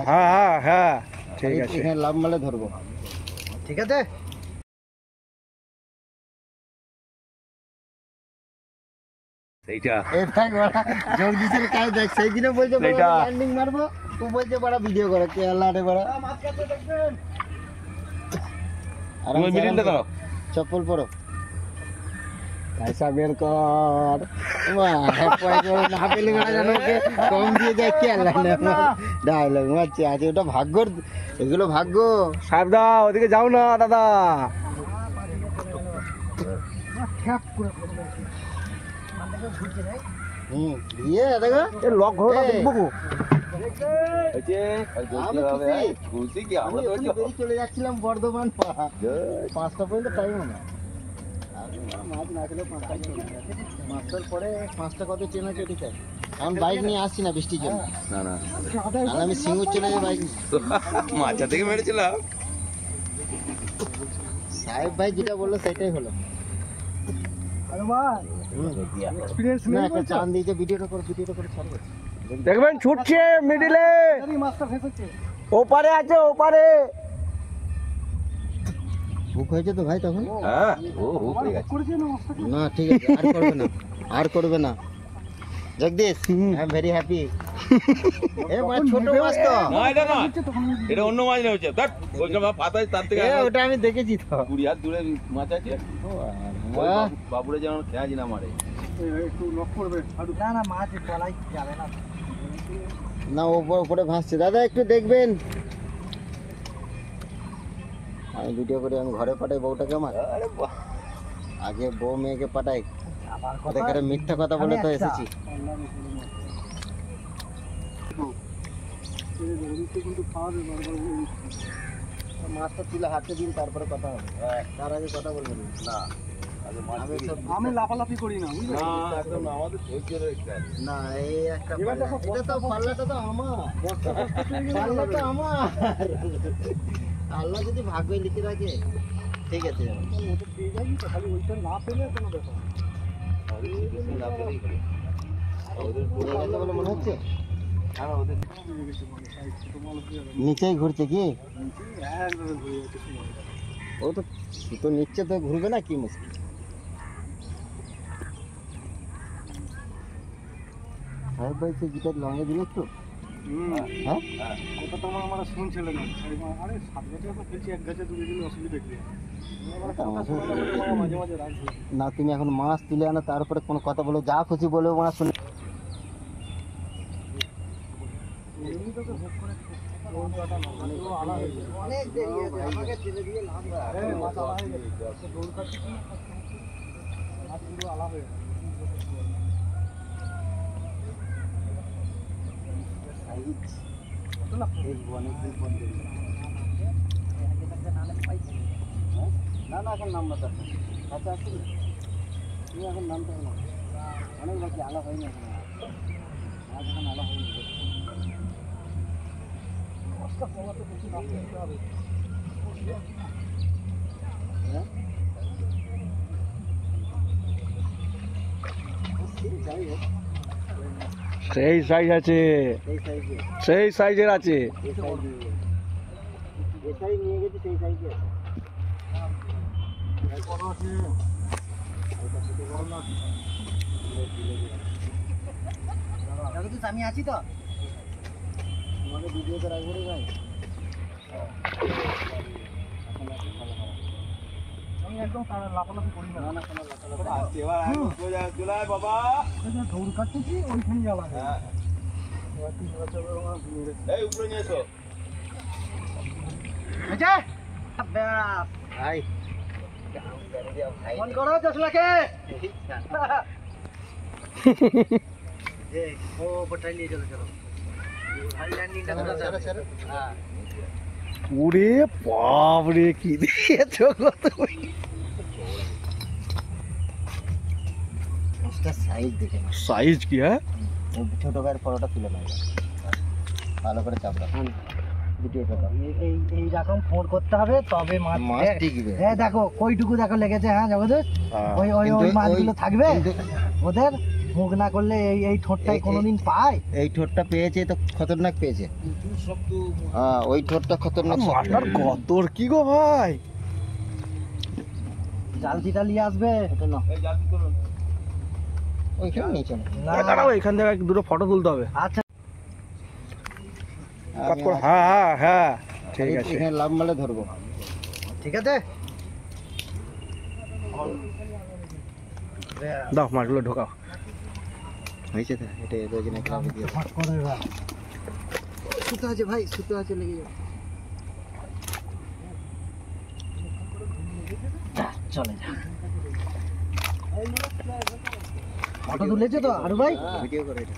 হ্যাঁ হ্যাঁ হ্যাঁ ঠিক আছে, এখানে লাভ মালে ধরবো, ঠিক আছে? সেইটা জগদীশের কাজ দেখ, সেই দিনে বলছে ল্যান্ডিং মারবো, তো বলছে বড় ভিডিও করে কে আল্লাহ রে বড়। চপ্পল পরো, পয়সা বের কর, না পেলে কম দিয়ে যায় কে আল্লাহ ডায়লগ মারছে। আছে ওটা ভাগ্যর, এগুলো ভাগ্য। সাহেব দা ওদিকে যাও না দাদা। দিয়ে দেখো লক ঘোড়াটা দেখবো গো। চলে যাচ্ছিলাম বর্ধমান, 5টা পর্যন্ত টাইম না, মাছ না খেলে 5টার পরে 5টা কত ট্রেন আছে ওদিকে। এখন বাইক নিয়ে আসছি না বৃষ্টির জন্য, না না আমি সিঙ্গুর চলে যাই বাইক মাছা থেকে মেরেছিলাম। সাহেব ভাই যেটা বললো সেটাই হলো। চান দিয়েছে, ভিডিওটা করে ছাড়বে, দেখবেন ছুটছে মিডিলে, ওপারে আছে ওপারে। হুক হয়েছে তো ভাই তখন? হ্যাঁ ও হুক হয়ে গেছে না, ঠিক আছে, আর করবে না Jagadish, I am very happy. এ মানে ছোট মাছ তো না, এটা না, এটা অন্য মাছ না, হচ্ছে দেখ ওই যে পাতায় তার থেকে ওটা আমি দেখেছি তো, 20 হাত দূরে মাছ আছে। বাবুরে যেন খেয়াজ না মারে, একটু লক করবে। না না, মাছ তলাই যাবে না, না উপরে ভাসছে। দাদা একটু দেখবেন, আমি ভিডিও করে আমি ঘরে পাঠাই বউটাকে আমার। আগে বউ মেয়েকে পাঠাই, ওদের মিথ্যা কথা বলে তো এসেছি। মাছটা তুলে হাতে দিন, তারপরে কথা হবে, তার আগে কথা বলবেন না। আমি লাফালাফি করি না, একদম আমাদের না, এই একটা এটা তো পাল্লাটা তো আমার, পাল্লা তো আমার। আল্লাহ যদি ভাগ্যে লিখে রাখে ঠিক আছে, মনে হচ্ছে নিচেই ঘুরছে কি, ও তো সুতো নিচ্ছে তো ঘুরবে না, কি মুশকিল। সাহেব ভাই সে গিটার লঙ্গে দিল তো, হ্যাঁ ওটা তো আমার শুনছিল না। আরে 7 গাছে তো খেলছি, 1 গাছে তুলে দিলে অসুবিধা কি? মাঝে মাঝে রাখছি না, তুমি এখন মাছ তুলে আনো, তারপরে কোনো কথা বলো, যা খুশি বলে মাছ শুনে। অনেক দেরি হয়েছে, আমাকে ছেড়ে দিয়ে লাভ মাছ আলা হয়ে গেছে, দৌড় কাটছি মাছগুলো আলা হয়ে গেছে। না না, এখন নাম না, কাছে আসছি না, তুমি এখন নামতে হবে না, অনেক বাকি আলা হয়নি, এখন মাছ এখন আলা হয়নি। সেই সাইজ আছে, সেই সাইজের আছে। নিয়ে গেছি সেই সাইজে আমি আছি তো, তোমাকে ভিডিওতে রাখবো রে ভাই। আমি একদম লাফালাফি করি না, না কোনো লাফালাফি বাবা, দৌড় কাটতেছি ওইখানে যাওয়া। হ্যাঁ এই উপরে নিয়ে এসো। ভাই ফোন করো 10 লাখে, ও পটাই নিয়ে চলো, চলো ভাই ল্যান্ডিংটা করো। হ্যাঁ ওরে বাপ রে, কি দিয়েছো গো তুমি? সাইজ দেখে, সাইজ কি? হ্যাঁ ছোট গায়ের পরোটা তুলে নেয়, ভালো করে চাপড়া এইরকম ফোন করতে হবে, তবে মাছ টিকবে। হ্যাঁ দেখো কইটুকু দেখো লেগেছে, হ্যাঁ জগদীশ, ওই মাছগুলো থাকবে ওদের, মুখ না করলে এই এই ঠোঁটটাই কোনোদিন পায়? এই ঠোঁটটা পেয়েছে তো খতরনাক পেয়েছে। হ্যাঁ, ওই ঠোঁটটা খতরনাক। মাছটার কতর কি গো ভাই? জালতিটা নিয়ে আসবে। এটা না, ওইখানে নিয়ে চলো। দাঁড়াও, এখান থেকে দুটো ফটো তুলতে হবে। আচ্ছা, হ্যাঁ হ্যাঁ হ্যাঁ, ঠিক আছে, এখানে লাভ মালে ধরবো। ঠিক আছে, দাও মাছগুলো ঢোকাও। হয়েছে তো, এটা রোজিনা ক্লাবে দিয়ে দাও। সুতো আছে ভাই, সুতো আছে, লেগে যাবে। চলে যা। ফটো তুলেছো তো আরু ভাই? ভিডিও করে এটা।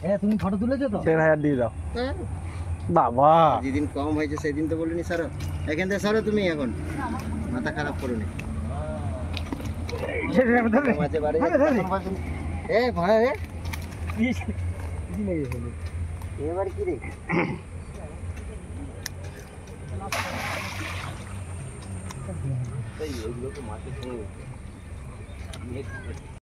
হ্যাঁ, তুমি ফটো তুলেছো তো? 1000 দিয়ে দাও হ্যাঁ, বাবা। যেদিন কম হয়েছে সেদিন তো বলিনি স্যার, এখান থেকে সরো তুমি, এখন মাথা খারাপ করো নি। মাঝে বাড়ি এ ভাড়া রে, এবার কি রে? এইগুলো তো মাছের সঙ্গে